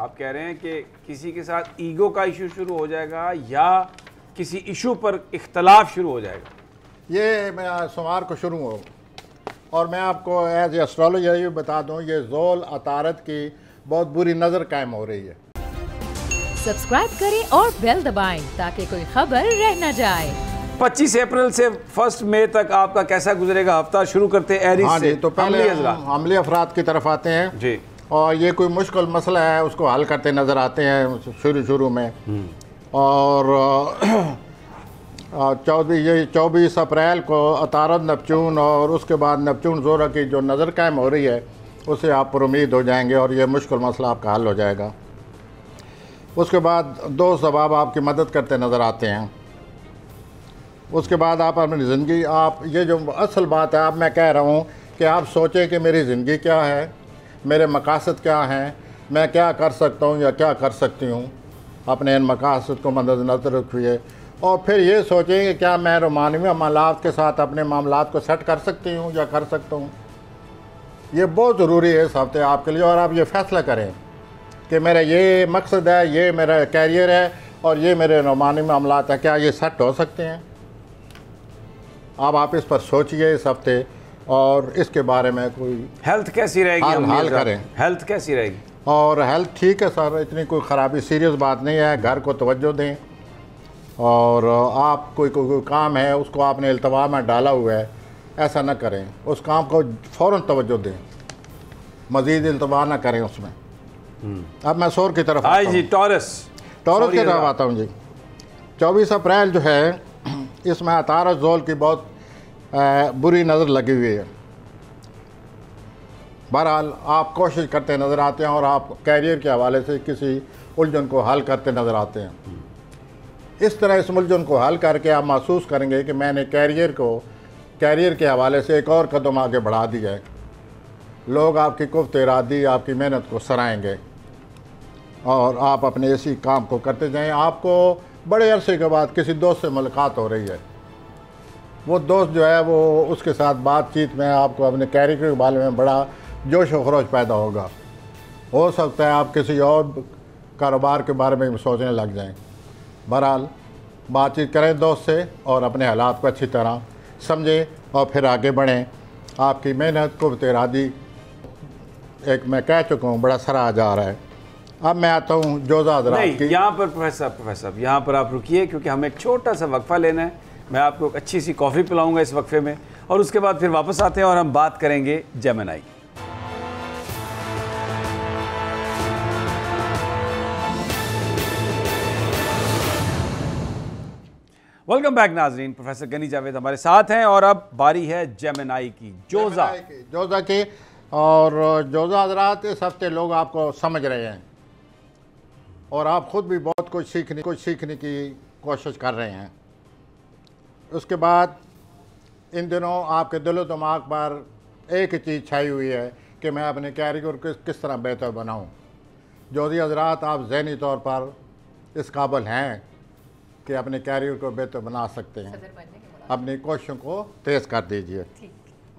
आप कह रहे हैं कि किसी के साथ ईगो का इशू शुरू हो जाएगा या किसी इशू पर इख्तलाफ शुरू हो जाएगा? ये मैं सोमवार को शुरू हो, और मैं आपको एज एस्ट्रोलॉजर ये बता दूं, ये ज़ोल अतारत की बहुत बुरी नज़र कायम हो रही है। सब्सक्राइब करें और बेल दबाएं ताकि कोई खबर रह न जाए। 25 अप्रैल से 1 मई तक आपका कैसा गुजरेगा हफ्ता? शुरू करते हैं एरीज से। तो पहले हमले अफराद की तरफ आते हैं जी, और ये कोई मुश्किल मसला है उसको हल करते नज़र आते हैं शुरू में। और 24 अप्रैल को अतारद नेपच्यून और उसके बाद नेपच्यून ज़ोरा की जो नज़र कायम हो रही है उससे आप पर उम्मीद हो जाएंगे और ये मुश्किल मसला आपका हल हो जाएगा। उसके बाद दो सबब आपकी मदद करते नज़र आते हैं। उसके बाद आप अपनी ज़िंदगी, आप ये जो असल बात है, आप मैं कह रहा हूँ कि आप सोचें कि मेरी ज़िंदगी क्या है, मेरे मकासद क्या हैं, मैं क्या कर सकता हूँ या क्या कर सकती हूँ, अपने इन मकासद को मद्देनज़र रखिए। और फिर ये सोचें कि क्या मैं रोमानवी मामलात के साथ अपने मामलात को सेट कर सकती हूँ या कर सकता हूँ। ये बहुत ज़रूरी है इस हफ्ते आपके लिए, और आप ये फ़ैसला करें कि मेरा ये मकसद है, ये मेरा कैरियर है और ये मेरे रोमानी मामलात है, क्या ये सेट हो सकते हैं। अब आप इस पर सोचिए इस हफ्ते, और इसके बारे में कोई हेल्थ कैसी रहेगी, हाल करें। हेल्थ कैसी रहेगी? और हेल्थ ठीक है सर, इतनी कोई ख़राबी सीरियस बात नहीं है। घर को तवज्जो दें, और आप कोई काम है उसको आपने इल्तवा में डाला हुआ है, ऐसा ना करें, उस काम को फ़ौरन तवज्जो दें, मज़ीद इल्तवा ना करें उसमें। अब मैं शोर की तरफ आता जी, टॉरस की तरफ आता हूँ जी। 24 अप्रैल जो है इसमें अतारद ज़ोल की बहुत बुरी नज़र लगी हुई है। बहरहाल आप कोशिश करते नज़र आते हैं और आप कैरियर के हवाले से किसी उलझन को हल करते नज़र आते हैं। इस तरह इस उलझन को हल करके आप महसूस करेंगे कि मैंने कैरियर के हवाले से एक और कदम आगे बढ़ा दिया है। लोग आपकी कुफ्त इरादी, आपकी मेहनत को सराहेंगे और आप अपने इसी काम को करते जाएं। आपको बड़े अरसे के बाद किसी दोस्त से मुलाकात हो रही है, वो दोस्त जो है वो उसके साथ बातचीत में आपको अपने कैरियर के बारे में बड़ा जोश व खरोश पैदा होगा। हो सकता है आप किसी और कारोबार के बारे में सोचने लग जाएं। बहरहाल बातचीत करें दोस्त से और अपने हालात को अच्छी तरह समझें और फिर आगे बढ़ें। आपकी मेहनत कुव्वत इरादी, एक मैं कह चुका हूँ, बड़ा सराहा जा रहा है। अब मैं आता हूँ जोज़ा हज़रात की। यहाँ पर प्रोफेसर यहाँ पर आप रुकिए, क्योंकि हमें एक छोटा सा वक्फ़ा लेना है। मैं आपको एक अच्छी सी कॉफ़ी पिलाऊंगा इस वक्फे में, और उसके बाद फिर वापस आते हैं और हम बात करेंगे जेमिनी। वेलकम बैक नाजरीन, प्रोफेसर गनी जावेद हमारे साथ हैं और अब बारी है जेमिनी की, जोज़ा की। और जोज़ा हज़रात, इस हफ्ते लोग आपको समझ रहे हैं और आप ख़ुद भी बहुत कुछ सीखने की कोशिश कर रहे हैं। उसके बाद इन दिनों आपके दिलो दिमाग पर एक ही चीज़ छाई हुई है कि मैं अपने कैरियर को किस तरह बेहतर बनाऊं। जोज़ा हज़रात, आप ज़हनी तौर पर इस काबिल हैं कि अपने कैरियर को बेहतर बना सकते हैं। अपनी कोशिशों को तेज़ कर दीजिए।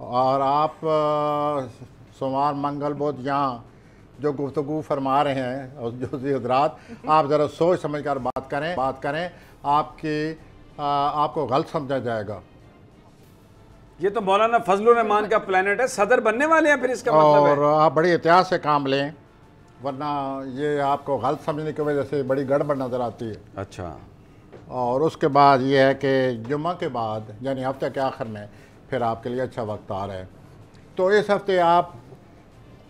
और आप सोमवार मंगल बुध यहाँ जो गुफ्तगू फरमा रहे हैं और जोज़ा हज़रात, आप ज़रा सोच समझ कर बात करें। आपको गलत समझा जाएगा। ये तो मौलाना फजलुर रहमान का प्लेनेट है, सदर बनने वाले हैं फिर इसका मतलब है। और आप बड़ी एहतियात से काम लें, वरना ये आपको गलत समझने की वजह से बड़ी गड़बड़ नज़र आती है। अच्छा। और उसके बाद ये है कि जुम्मा के बाद यानी हफ्ते के आखिर में फिर आपके लिए अच्छा वक्त आ रहा है। तो इस हफ्ते आप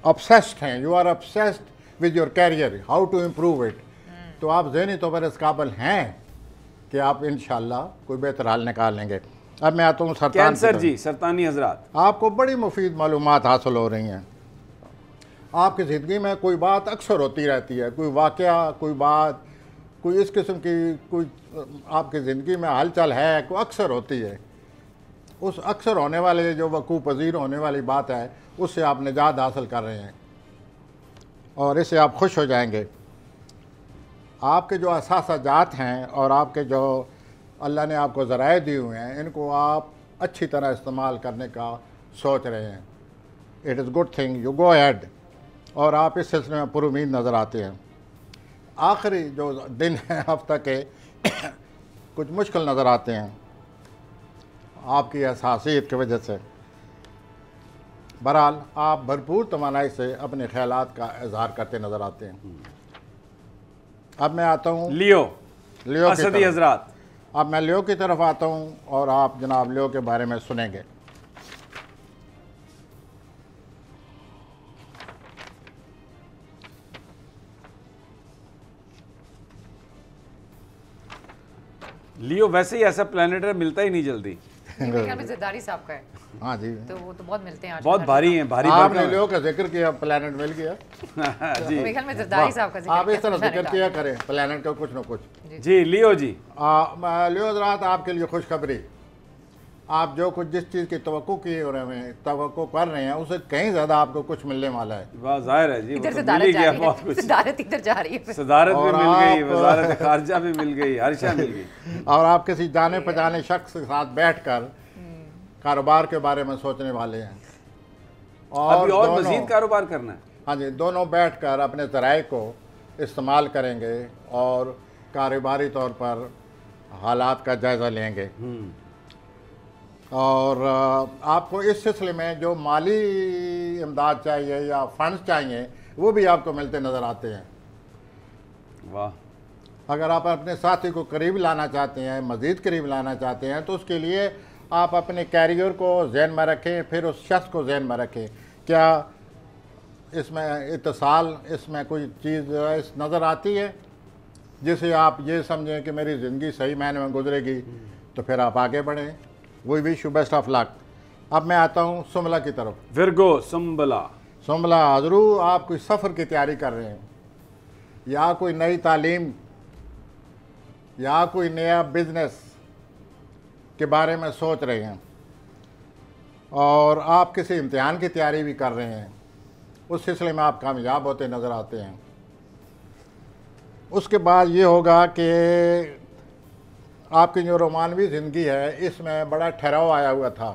ऑब्सेस्ड हैं, you are obsessed with your career, how to improve it. तो आप ज़हनी तौर पर इस काबिल हैं कि आप इंशाल्लाह कोई बेहतर हाल निकाल लेंगे। अब मैं आता हूँ सरतानी हज़रात, आपको बड़ी मुफीद मालूमात हासिल हो रही हैं। आपकी ज़िंदगी में कोई बात अक्सर होती रहती है, कोई वाक़या, कोई बात, कोई इस किस्म की कोई आपकी ज़िंदगी में हलचल है, कोई अक्सर होती है। उस अक्सर होने वाले, जो वक़ूफ़ पज़ीर होने वाली बात है, उससे आप निजात हासिल कर रहे हैं और इससे आप खुश हो जाएंगे। आपके जो असासाजात हैं और आपके जो अल्लाह ने आपको ज़राए दिए हुए हैं, इनको आप अच्छी तरह इस्तेमाल करने का सोच रहे हैं। It is good thing, you go ahead. और आप इस सिलसिले में पुरुमीद नज़र आते हैं। आखिरी जो दिन है हफ्ता के कुछ मुश्किल नज़र आते हैं आपकी हसासियत की वजह से। बहरहाल आप भरपूर तवानाई से अपने ख्यालात का इजहार करते नज़र आते हैं। अब मैं आता हूँ लियो लियो की असदी तरफ। हजरात। अब मैं लियो की तरफ आता हूँ और आप जनाब लियो के बारे में सुनेंगे। लियो वैसे ही ऐसा प्लेनेट है, मिलता ही नहीं जल्दी। मेरे ख्याल में ज़रदारी साहब का है, हाँ जी, तो वो तो बहुत मिलते हैं आजकल बहुत हर भारी जगह। हैं, भारी आपने भरकम लियो का जिक्र किया, प्लेनेट मिल गया। हैं। जी मेरे ख्याल में ज़रदारी साहब का जिक्र आप इस किया तरह था, जिक्र किया करें प्लेनेट का कुछ न कुछ। जी लियो जी, लियो हजरात, आपके लिए खुशखबरी, आप जो कुछ जिस चीज़ की तवक्को किए हो रहे हैं, तवक्को कर रहे हैं, उससे कहीं ज़्यादा आपको कुछ मिलने वाला है। वाह जाहिर है जी, वो इधर तो मिल सदारत ही जा गया रही बहुत है, कुछ। सदारत इधर जा रही है। सदारत भी और मिल गई, आप- वजारत खारजा भी मिल गई, हर शय मिल गई। और आप किसी जाने पहचाने शख्स के साथ बैठकर कारोबार के बारे में सोचने वाले हैं। अभी और दोनों- मजीद कारोबार करना है। हाँ जी, दोनों बैठकर अपने ज़राए को इस्तेमाल करेंगे और कारोबारी तौर पर हालात का जायज़ा लेंगे। और आपको इस सिलसिले में जो माली इमदाद चाहिए या फंड्स चाहिए वो भी आपको मिलते नज़र आते हैं। वाह, अगर आप अपने साथी को करीब लाना चाहते हैं, मज़ीद करीब लाना चाहते हैं, तो उसके लिए आप अपने कैरियर को जहन में रखें, फिर उस शख्स को जहन में रखें। क्या इसमें इत्तिसाल, इसमें कोई चीज़ नज़र आती है जिसे आप ये समझें कि मेरी ज़िंदगी सही मायने में गुजरेगी, तो फिर आप आगे बढ़ें। We wish you best of luck. अब मैं आता हूँ सुमला की तरफ। विर्गो संबला। सुमला हजरू, आप कोई सफ़र की तैयारी कर रहे हैं या कोई नई तालीम या कोई नया बिजनेस के बारे में सोच रहे हैं और आप किसी इम्तिहान की तैयारी भी कर रहे हैं, उस सिलसिले में आप कामयाब होते नज़र आते हैं। उसके बाद ये होगा कि आपकी जो रोमानवी ज़िंदगी है इसमें बड़ा ठहराव आया हुआ था,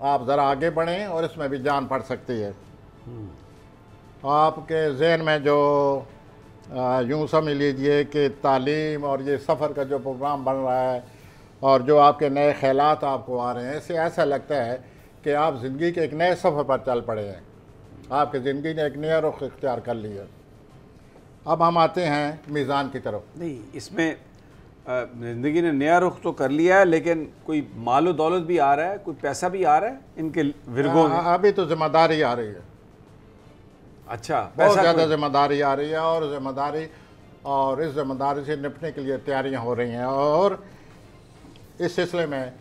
आप ज़रा आगे बढ़ें और इसमें भी जान पड़ सकती है। आपके जहन में जो यूँ समझ लीजिए कि तालीम और ये सफ़र का जो प्रोग्राम बन रहा है और जो आपके नए ख़यालात आपको आ रहे हैं, इससे ऐसा लगता है कि आप ज़िंदगी के एक नए सफ़र पर चल पड़े हैं, आपकी ज़िंदगी ने एक नया रुख इख्तियार कर लिया। अब हम आते हैं मीज़ान की तरफ। नहीं, इसमें ज़िंदगी ने नया रुख तो कर लिया है, लेकिन कोई मालो दौलत भी आ रहा है, कोई पैसा भी आ रहा है इनके विर्गों में। अभी तो ज़िम्मेदारी आ रही है, अच्छा, बहुत पैसा ज़्यादा कोई- ज़िम्मेदारी आ रही है और इस ज़िम्मेदारी से निपटने के लिए तैयारियां हो रही हैं। और इस सिलसिले में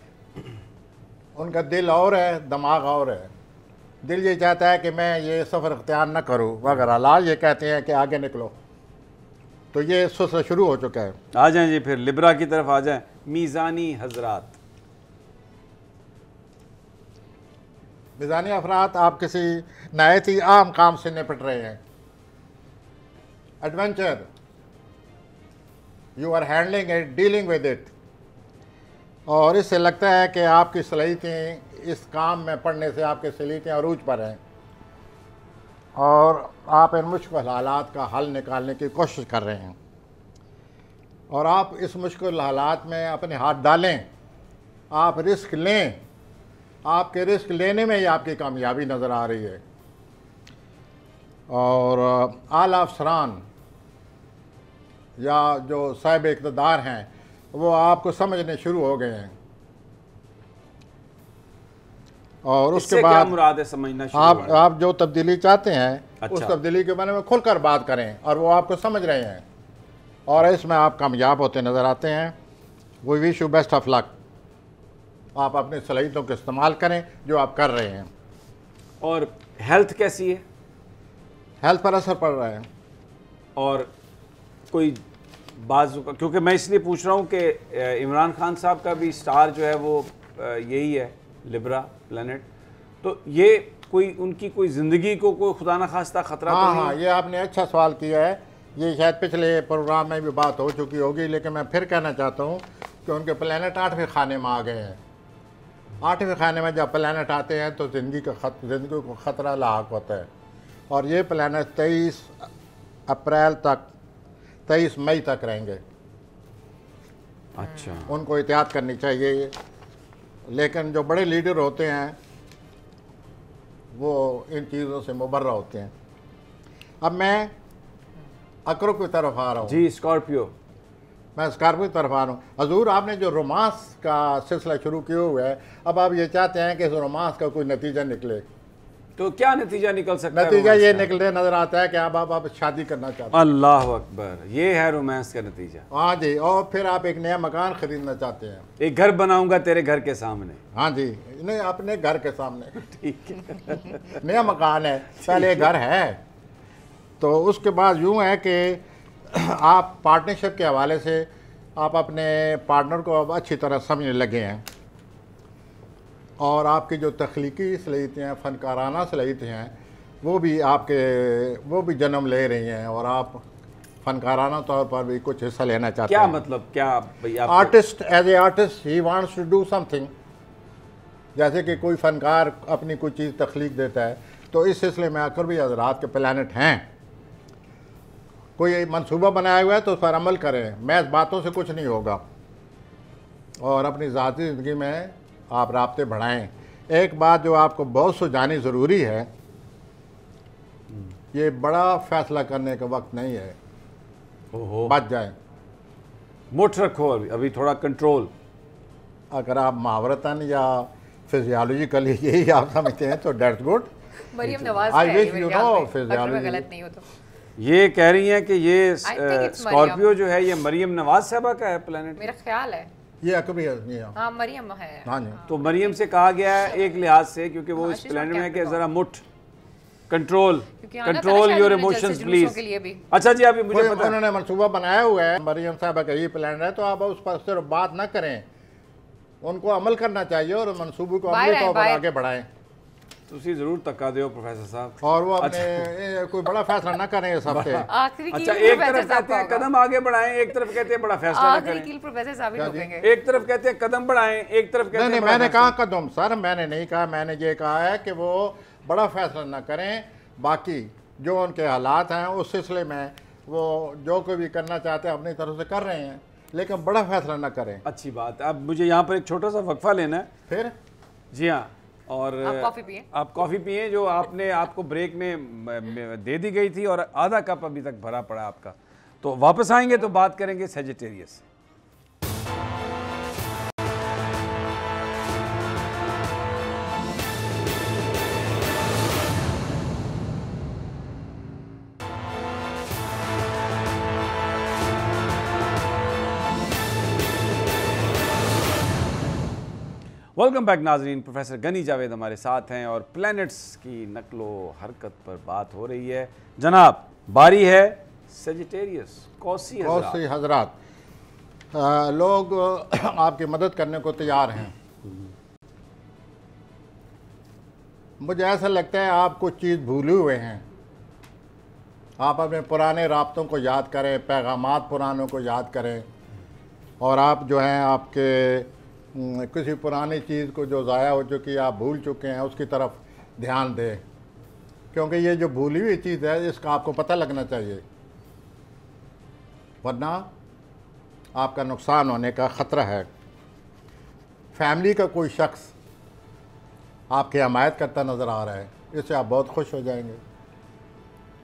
उनका दिल और है, दिमाग और है। दिल ये चाहता है कि मैं ये सफ़र इख्तियार न करूँ, मगर हालात ये कहते हैं कि आगे निकलो। तो ये सिलसिला शुरू हो चुका है। आ जाएं जी, फिर लिब्रा की तरफ आ जाएं। मीज़ानी हजरात। मिज़ानी अफराद, आप किसी नहायत ही आम काम से निपट रहे हैं, adventure, you are handling it, dealing with it, और इससे लगता है कि आपकी सलाहियतें इस काम में पढ़ने से आपकी सलाहियतें अरूज पर हैं और आप इन मुश्किल हालात का हल निकालने की कोशिश कर रहे हैं और आप इस मुश्किल हालात में अपने हाथ डालें, आप रिस्क लें। आपके रिस्क लेने में ही आपकी कामयाबी नज़र आ रही है। और आला अफसरान या जो साहिब इक़्तिदार हैं वो आपको समझने शुरू हो गए हैं और इससे उसके क्या बाद मुराद है समझना शुरू हुआ है? आप जो तब्दीली चाहते हैं अच्छा। उस तब्दीली के बारे में खुलकर बात करें और वो आपको समझ रहे हैं और इसमें आप कामयाब होते नज़र आते हैं। We wish you best of luck. आप अपनी सलाहियतों का इस्तेमाल करें जो आप कर रहे हैं। और हेल्थ कैसी है? हेल्थ पर असर पड़ रहा है। और कोई बाज़, क्योंकि मैं इसलिए पूछ रहा हूँ कि इमरान खान साहब का भी स्टार जो है वो यही है, लिब्रा प्लैनेट, तो ये कोई उनकी कोई ज़िंदगी को कोई खुदा न खास्ता ख़तरा हाँ तो नहीं? हाँ, ये आपने अच्छा सवाल किया है। ये शायद पिछले प्रोग्राम में भी बात हो चुकी होगी, लेकिन मैं फिर कहना चाहता हूँ कि उनके प्लैनेट 8वें खाने में आ गए हैं। 8वें खाने में जब प्लैनेट आते हैं तो ज़िंदगी को ख़तरा लाक होता है और ये प्लैनेट 23 अप्रैल तक 23 मई तक रहेंगे। अच्छा, उनको एहतियात करनी चाहिए। लेकिन जो बड़े लीडर होते हैं वो इन चीज़ों से मुबर्रा होते हैं। अब मैं अकरों की तरफ आ रहा हूँ। जी स्कॉर्पियो। मैं स्कॉर्पियो की तरफ आ रहा हूँ। हजूर आपने जो रोमांस का सिलसिला शुरू किया हुआ है, अब आप ये चाहते हैं कि इस रोमांस का कोई नतीजा निकले। तो क्या नतीजा निकल सकता है? नतीजा ये रोमांस का? निकले नजर आता है कि आप शादी करना चाहते हैं। अल्लाह अकबर, ये है रोमांस का नतीजा। हाँ जी, और फिर आप एक नया मकान खरीदना चाहते हैं। एक घर बनाऊंगा तेरे घर के सामने। हाँ जी, नहीं अपने घर के सामने। ठीक है। नया मकान है, पहले घर है। तो उसके बाद यूँ है कि आप पार्टनरशिप के हवाले से आप अपने पार्टनर को अब अच्छी तरह समझने लगे हैं, और आपकी जो तख्लीकी सलाहियतें हैं, फ़नकाराना सलाहियतें हैं, वो भी जन्म ले रही हैं, और आप फ़नकाराना तौर पर भी कुछ हिस्सा लेना चाहते क्या हैं। मतलब क्या भैया? Artist, as a artist he wants to do something. जैसे कि कोई फ़नकार अपनी कोई चीज़ तख्लीक देता है, तो इस सिलसिले में आकर भी हज़रात के प्लानट हैं। कोई मंसूबा बनाया हुआ है तो उस पर अमल करें, महज बातों से कुछ नहीं होगा। और अपनी ज़ाती ज़िंदगी में आप राब्ते बढ़ाएं। एक बात जो आपको बहुत सुझानी ज़रूरी है, ये बड़ा फ़ैसला करने का वक्त नहीं है। ओहो, बच जाए, मुठ रखो, अभी थोड़ा कंट्रोल। अगर आप मुहावरतन या फिजियोलॉजिकली यही आप समझते हैं तो that's good. Maryam Nawaz I का है wish ये मेरे you ख्याल know में, अगर मैं physiology. गलत नहीं हो तो। ये कह रही हैं कि ये I think it's स्कॉर्पियो जो है ये मरियम नवाज साहबा का है प्लेनेट। मेरा ख्याल है ये अकबरी आदमी है। हाँ मरियम है। हाँ जी। तो मरियम से कहा गया है एक लिहाज से, क्योंकि वो हाँ, इस she's not प्लेनेट में है कि Capricorn. जरा मुठ कंट्रोल क्योंकि आना था ना कंट्रोल शायद योर उन्हें इमोशंस जलसे जुलूसों प्लीज। के लिए भी। अच्छा जी, अभी मुझे कोई पता है। उन्होंने मनसूबा बनाया हुआ है, मरियम साहबा का ये प्लान है, तो आप उस पर सिर्फ बात ना करें, उनको अमल करना चाहिए और मनसूबे को बाहर अमली आए, तौर पर बाहर। आगे बढ़ाएं। तुसी जरूर तका दो प्रोफेसर साहब। और वो अपने कोई बड़ा फैसला ना करें इस हफ्ते। आखिरी अच्छा, कील एक प्रोफेसर तरफ साहब कहते हैं का कदम आगे बढ़ाएं, एक तरफ कहते हैं बड़ा फैसला ना आखिरी करें। कील प्रोफेसर साहब ही क्या जी? ठोकेंगे। एक तरफ कहते हैं कदम बढ़ाएं, एक तरफ कहते नहीं हैं नहीं, बड़ा मैंने फैसला। कहा कदम सर, मैंने नहीं कहा। मैंने ये कहा है कि वो बड़ा फैसला ना करें, बाकी जो उनके हालात हैं उस सिलसिले में वो जो कोई भी करना चाहते हैं अपनी तरफ से कर रहे हैं, लेकिन बड़ा फैसला ना करें। अच्छी बात है। अब मुझे यहाँ पर एक छोटा सा वक्फा लेना है। फिर जी हाँ, और आप कॉफी पिए। आप कॉफ़ी पिए जो आपको ब्रेक में दे दी गई थी, और आधा कप अभी तक भरा पड़ा आपका। तो वापस आएंगे तो बात करेंगे सेजिटेरियस। वेलकम बैक नाजरीन। प्रोफेसर गनी जावेद हमारे साथ हैं और प्लैनेट्स की नकलो हरकत पर बात हो रही है। जनाब, बारी है सेजिटेरियस, कौसी हजरात। लोग आपकी मदद करने को तैयार हैं। मुझे ऐसा लगता है आप कुछ चीज़ भूले हुए हैं। आप अपने पुराने राब्तों को याद करें, पैगामात पुरानों को याद करें, और आप जो हैं आपके किसी पुरानी चीज़ को जो ज़ाया हो चुकी है, आप भूल चुके हैं, उसकी तरफ ध्यान दें, क्योंकि ये जो भूली हुई चीज़ है इसका आपको पता लगना चाहिए, वरना आपका नुकसान होने का ख़तरा है। फैमिली का कोई शख्स आपकी हमायत करता नज़र आ रहा है, इससे आप बहुत खुश हो जाएंगे,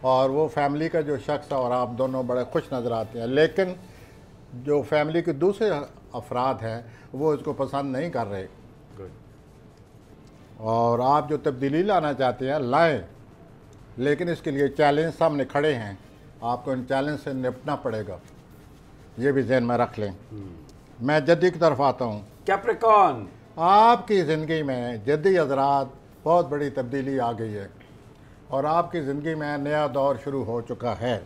और वो फैमिली का जो शख्स है और आप दोनों बड़े खुश नज़र आते हैं, लेकिन जो फैमिली के दूसरे अफराद हैं वो इसको पसंद नहीं कर रहे। और आप जो तब्दीली लाना चाहते हैं लाएं, लेकिन इसके लिए चैलेंज सामने खड़े हैं, आपको इन चैलेंज से निपटना पड़ेगा, ये भी ज़हन में रख लें। मैं जद्दी की तरफ आता हूँ। कैप्रिकॉर्न, आपकी ज़िंदगी में जद्दी हज़रात बहुत बड़ी तब्दीली आ गई है, और आपकी ज़िंदगी में नया दौर शुरू हो चुका है।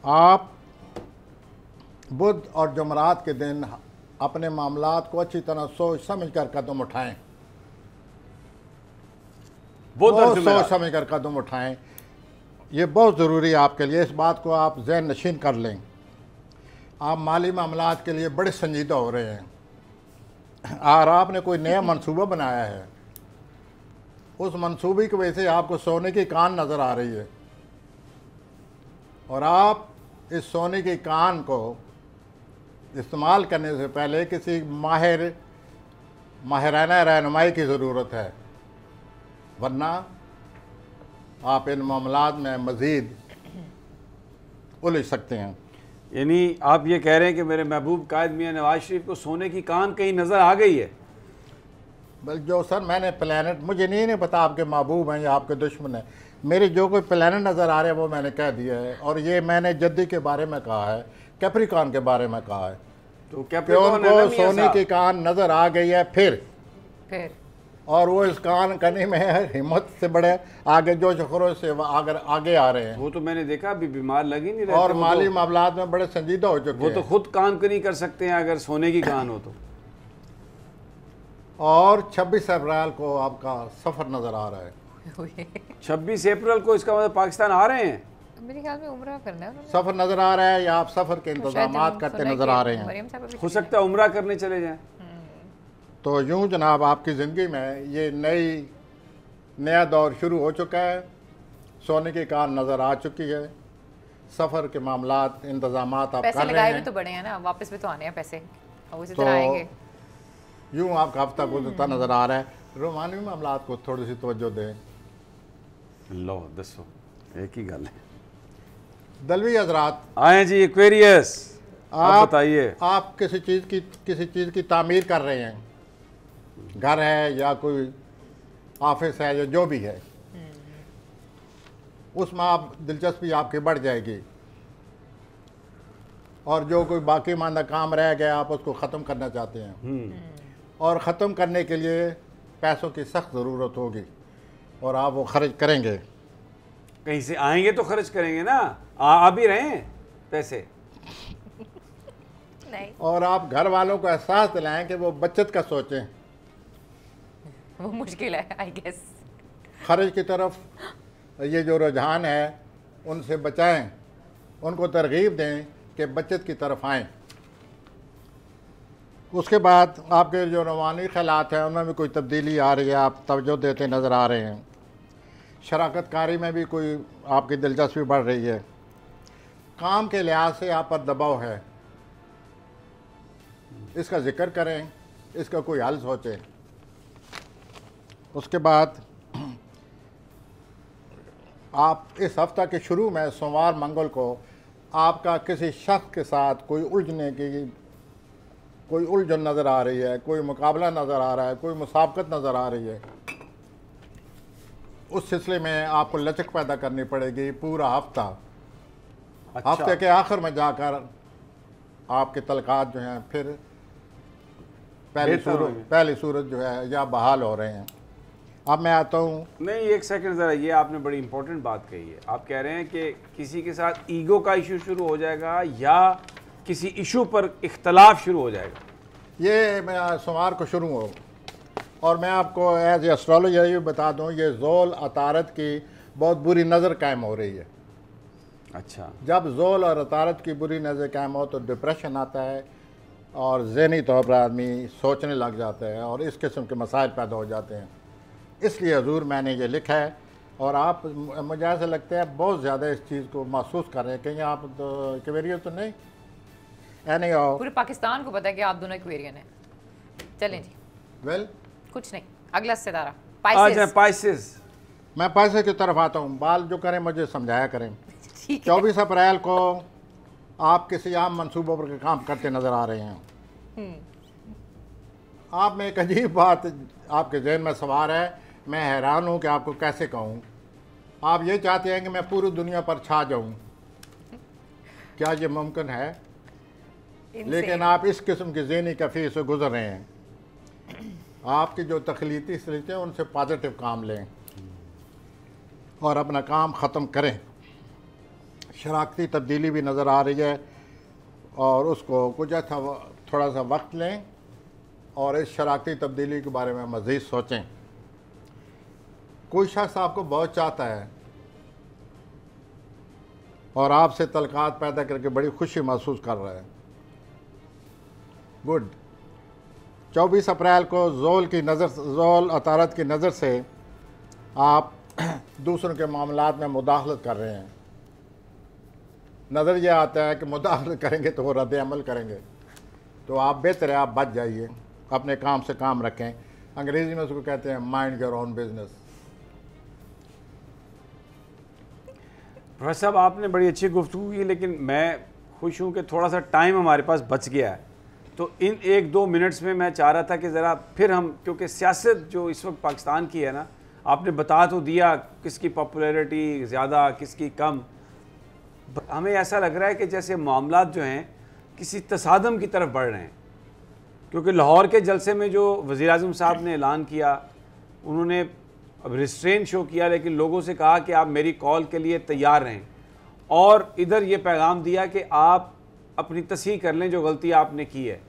आप बुध और जुमरात के दिन अपने मामलात को अच्छी तरह सोच समझ कर कदम उठाएं। बहुत सोच समझ कर कदम उठाएं, ये बहुत ज़रूरी है आपके लिए। इस बात को आप ज़हन नशीन कर लें। आप माली मामलात के लिए बड़े संजीदा हो रहे हैं, और आपने कोई नया मंसूबा बनाया है, उस मंसूबे की वजह से आपको सोने की कान नज़र आ रही है, और आप इस सोने की कान को इस्तेमाल करने से पहले किसी माहिराना रहनुमाई की ज़रूरत है, वरना आप इन मामलात में मज़ीद उलझ सकते हैं। यानी आप ये कह रहे हैं कि मेरे महबूब कायद मियाँ नवाज शरीफ को सोने की कान कहीं नज़र आ गई है? बल्कि जो सर मैंने प्लानट, मुझे नहीं पता आपके महबूब हैं या आपके दुश्मन हैं, मेरे जो कोई प्लानट नज़र आ रहे हैं वो मैंने कह दिया है। और ये मैंने जद्दी के बारे में कहा है, कैप्रिकॉन के बारे में कहा है, तो कि उनको सोने की कान नज़र आ गई है फिर और वो इस कान करने में हिम्मत से बड़े आगे जोश खरोश से अगर आगे आ रहे हैं। वो तो मैंने देखा अभी बीमार लग ही नहीं रहे और माली मामलात में बड़े संजीदा हो चुके हैं। वो तो खुद कान नहीं कर सकते हैं अगर सोने की कान हो तो। और 26 अप्रैल को आपका सफ़र नज़र आ रहा है। 26 अप्रैल को इसका मतलब पाकिस्तान आ रहे हैं? मेरे ख्याल में उम्रा करना है उन्होंने। सफ़र नज़र आ रहा है या आप सफ़र के इंतजाम करते नज़र आ रहे हैं? हो सकता है उम्रा करने चले जाएं। तो यूँ जनाब आपकी ज़िंदगी में ये नया दौर शुरू हो चुका है, सोने की कान नज़र आ चुकी है, सफ़र के मामलात इंतजाम आप कर रहे हैं। भी तो बड़े हैं ना, वापस भी तो आने हैं पैसे, और उसी तरह आएंगे। यूँ आपका हफ्ता गुजरता नज़र आ रहा है। रोमानी मामलात को थोड़ी सी तवज्जो दें। लो दसो एक ही गल है। दलवी हजरात आए जी एक्वेरियस, आप बताइए। आप किसी चीज़ की तामीर कर रहे हैं, घर है या कोई ऑफिस है या जो भी है, उसमें आप दिलचस्पी आपकी बढ़ जाएगी, और जो कोई बाकी मानदा काम रह गया आप उसको ख़त्म करना चाहते हैं, और ख़त्म करने के लिए पैसों की सख्त ज़रूरत होगी, और आप वो खर्च करेंगे। कहीं से आएंगे तो खर्च करेंगे ना, आ भी रहे हैं पैसे। नहीं। और आप घर वालों को एहसास दिलाएं कि वो बचत का सोचें, वो मुश्किल है आई गेस। खर्च की तरफ ये जो रुझान है उनसे बचाएं, उनको तरगीब दें कि बचत की तरफ आएँ। उसके बाद आपके जो रवानी ख़यालात हैं उनमें भी कोई तब्दीली आ रही है, आप तवज्जो देते नज़र आ रहे हैं। शराकत कारी में भी कोई आपकी दिलचस्पी बढ़ रही है। काम के लिहाज से आप पर दबाव है, इसका जिक्र करें, इसका कोई हल सोचें। उसके बाद आप इस हफ्ता के शुरू में सोमवार मंगल को आपका किसी शख्स के साथ कोई उलझन नज़र आ रही है, कोई मुकाबला नज़र आ रहा है, कोई मुसाबकत नज़र आ रही है। उस सिलसिले में आपको लचक पैदा करनी पड़ेगी पूरा हफ्ता। अच्छा। हफ्ते के आखिर में जाकर आपके तलकात जो हैं फिर पहली सूरत जो है या बहाल हो रहे हैं। अब मैं आता हूँ। नहीं, एक सेकंड ज़रा, ये आपने बड़ी इंपॉर्टेंट बात कही है। आप कह रहे हैं कि किसी के साथ ईगो का इशू शुरू हो जाएगा या किसी इशू पर इख्तलाफ शुरू हो जाएगा? ये मैं सोमवार को शुरू हो, और मैं आपको एज ए एस्ट्रोलॉजर ये बता दूँ, ये ज़ोल अतारत की बहुत बुरी नज़र कायम हो रही है। अच्छा। जब ज़ोल और अतारत की बुरी नज़र कायम हो तो डिप्रेशन आता है, और ज़हनी तौर पर आदमी सोचने लग जाता है, और इस किस्म के मसाइल पैदा हो जाते हैं। इसलिए हजूर मैंने ये लिखा है, और आप मुझे ऐसा लगता है बहुत ज़्यादा इस चीज़ को महसूस कर रहे हैं। कहीं आप तो एक्वेरियस तो नहीं? नहीं आओ, पूरे पाकिस्तान को पता है कि आप दोनों एक्वेरियन हैं। चलें जी। वेल, कुछ नहीं, अगला सितारा पाइसेस। मैं पाइसेस की तरफ आता हूँ। बाल जो करें मुझे समझाया करें। ठीक है। 24 अप्रैल को आप किसी आम मनसूबों पर काम करते नज़र आ रहे हैं। आप में एक अजीब बात आपके जहन में सवार है, मैं हैरान हूँ कि आपको कैसे कहूँ। आप ये चाहते हैं कि मैं पूरी दुनिया पर छा जाऊँ, क्या ये मुमकिन है? लेकिन आप इस किस्म की ज़हनी कैफियत से गुजर रहे हैं। आपकी जो तख्लीती सलीक़े हैं उनसे पॉजिटिव काम लें और अपना काम ख़त्म करें। शराकती तब्दीली भी नज़र आ रही है, और उसको कुछ थोड़ा सा वक्त लें और इस शराकती तब्दीली के बारे में मज़ीद सोचें। कोई शख्स आपको बहुत चाहता है और आपसे तलकात पैदा करके बड़ी खुशी महसूस कर रहा है। गुड। 24 अप्रैल को ज़ोल अतारत की नज़र से आप दूसरों के मामलात में मुदाखलत कर रहे हैं। नज़र यह आता है कि मुदाखलत करेंगे तो वो रद्द अमल करेंगे, तो आप बेहतर है आप बच जाइए, अपने काम से काम रखें। अंग्रेज़ी में उसको कहते हैं mind your own business. Professor साहब आपने बड़ी अच्छी गुफ्तगू की, लेकिन मैं खुश हूँ कि थोड़ा सा टाइम हमारे पास बच गया है। तो इन 1-2 मिनट्स में मैं चाह रहा था कि ज़रा फिर हम, क्योंकि सियासत जो इस वक्त पाकिस्तान की है ना, आपने बता तो दिया किसकी पॉपुलैरिटी ज़्यादा किसकी कम, हमें ऐसा लग रहा है कि जैसे मामलात जो हैं किसी तसादम की तरफ बढ़ रहे हैं। क्योंकि लाहौर के जलसे में जो वज़ीर-ए-आज़म साहब ने ऐलान किया, उन्होंने अब रिस्ट्रेन शो किया, लेकिन लोगों से कहा कि आप मेरी कॉल के लिए तैयार रहें, और इधर ये पैगाम दिया कि आप अपनी तस्हीह कर लें जो गलती आपने की है।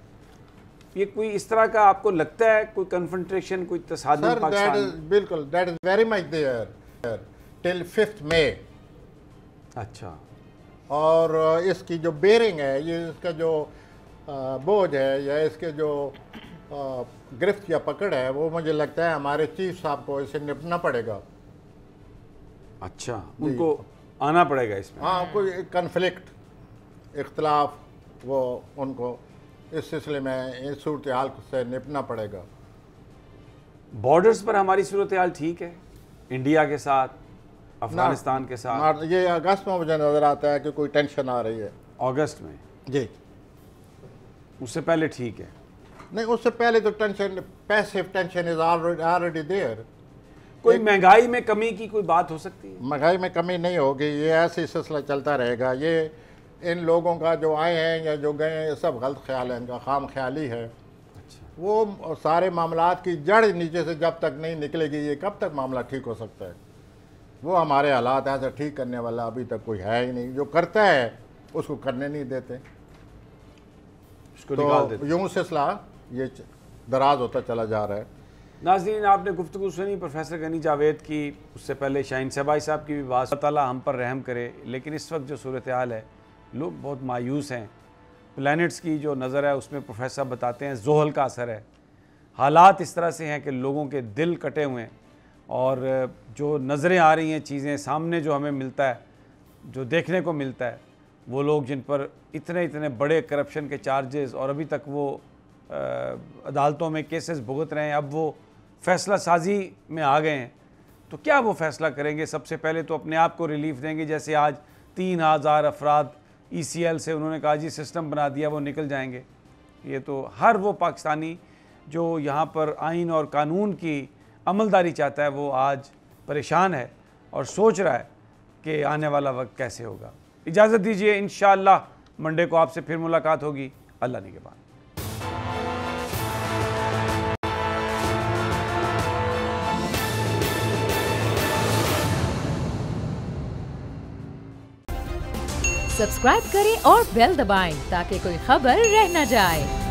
ये कोई इस तरह का आपको लगता है कोई कन्फ्रंटेशन, कोई तसादम पाकिस्तान? बिल्कुल, that is very much there till 5 May. अच्छा, और इसकी जो बेरिंग है, ये इसका जो बोझ है या इसके जो गिरफ्त या पकड़ है, वो मुझे लगता है हमारे चीफ साहब को इससे निपटना पड़ेगा। अच्छा, उनको आना पड़ेगा इसमें। हाँ, कोई कन्फ्लिक्ट, इख्तलाफ, वो उनको इस सिलसिले में इस सूरत हाल से निपटना पड़ेगा। बॉर्डर्स पर हमारी सूरत हाल ठीक है, इंडिया के साथ, अफगानिस्तान के साथ? ये अगस्त में मुझे नज़र आता है कि कोई टेंशन आ रही है। अगस्त में? जी, उससे पहले ठीक है? नहीं, उससे पहले तो tension, passive tension is already there. कोई महंगाई में कमी की कोई बात हो सकती है? महंगाई में कमी नहीं होगी, ये ऐसे ही सिलसिला चलता रहेगा। ये इन लोगों का जो आए हैं या जो गए हैं, सब गलत ख्याल है, इनका खाम ख्याली है। अच्छा, वो सारे मामलात की जड़ नीचे से जब तक नहीं निकलेगी, ये कब तक मामला ठीक हो सकता है? वो हमारे हालात ऐसा ठीक करने वाला अभी तक कोई है ही नहीं। जो करता है उसको करने नहीं देते, उसको निकाल देते। तो यूँ सिलसिला ये दराज होता चला जा रहा है। नाज़रीन, आपने गुफ्तगू सुनी प्रोफेसर गनी जावेद की, उससे पहले शाहीन साहबाई साहब की भी बात। अल्लाह ताला हम पर रहम करे, लेकिन इस वक्त जो सूरत हाल है, लोग बहुत मायूस हैं। प्लैनेट्स की जो नज़र है उसमें प्रोफेसर बताते हैं ज़ोहल का असर है। हालात इस तरह से हैं कि लोगों के दिल कटे हुए हैं, और जो नज़रें आ रही हैं, चीज़ें सामने जो हमें मिलता है, जो देखने को मिलता है, वो लोग जिन पर इतने इतने बड़े करप्शन के चार्जेस और अभी तक वो अदालतों में केसेस भुगत रहे हैं, अब वो फ़ैसला साजी में आ गए हैं, तो क्या वो फ़ैसला करेंगे? सबसे पहले तो अपने आप को रिलीफ देंगे, जैसे आज 3000 अफराद ECL से उन्होंने कहा जी सिस्टम बना दिया, वो निकल जाएंगे। ये तो हर वो पाकिस्तानी जो यहाँ पर आइन और कानून की अमलदारी चाहता है, वो आज परेशान है और सोच रहा है कि आने वाला वक्त कैसे होगा। इजाज़त दीजिए, इंशाअल्लाह मंडे को आपसे फिर मुलाकात होगी, अल्लाह ने के बाद। सब्सक्राइब करें और बेल दबाएं ताकि कोई खबर रह न जाए।